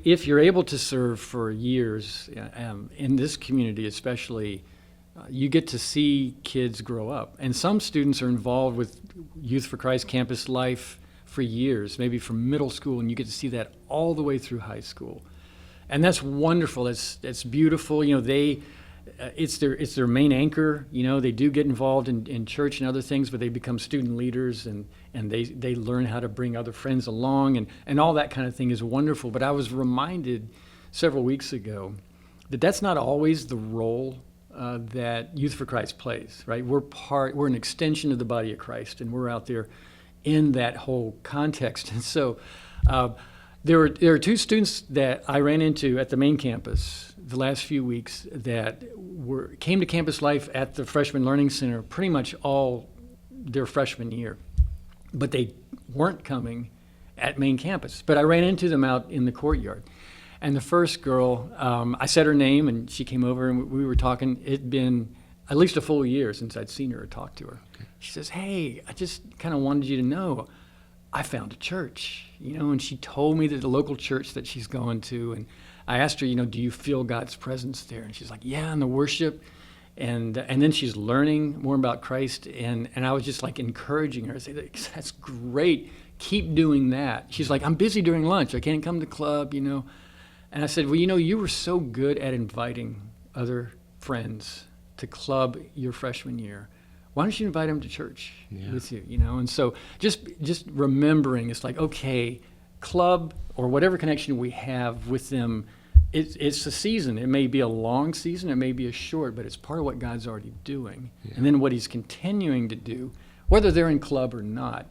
if you're able to serve for years, in this community especially, you get to see kids grow up. And some students are involved with Youth for Christ Campus Life for years, maybe from middle school, and you get to see that all the way through high school. And that's wonderful. That's beautiful. It's their main anchor. They do get involved in church and other things, but they become student leaders and they learn how to bring other friends along and all that kind of thing is wonderful. But I was reminded several weeks ago that that's not always the role that Youth for Christ plays, right? We're an extension of the body of Christ, and we're out there in that whole context. And so there are two students that I ran into at the main campus the last few weeks that came to Campus Life at the Freshman Learning Center pretty much all their freshman year, but they weren't coming at main campus. But I ran into them out in the courtyard. And the first girl, I said her name, and she came over, and we were talking. It'd been at least a full year since I'd seen her or talked to her. Okay. She says, "Hey, I just kind of wanted you to know, I found a church," and she told me that the local church that she's going to, and I asked her, do you feel God's presence there? And she's like, yeah, in the worship. And then she's learning more about Christ, and I was just like encouraging her. I said, that's great. Keep doing that. She's like, I'm busy during lunch. I can't come to club, And I said, well, you were so good at inviting other friends to club your freshman year. Why don't you invite them to church with you, And so just remembering, it's like, okay, club or whatever connection we have with them, it's a season. It may be a long season, it may be a short, but it's part of what God's already doing. Yeah. And then what he's continuing to do, whether they're in club or not,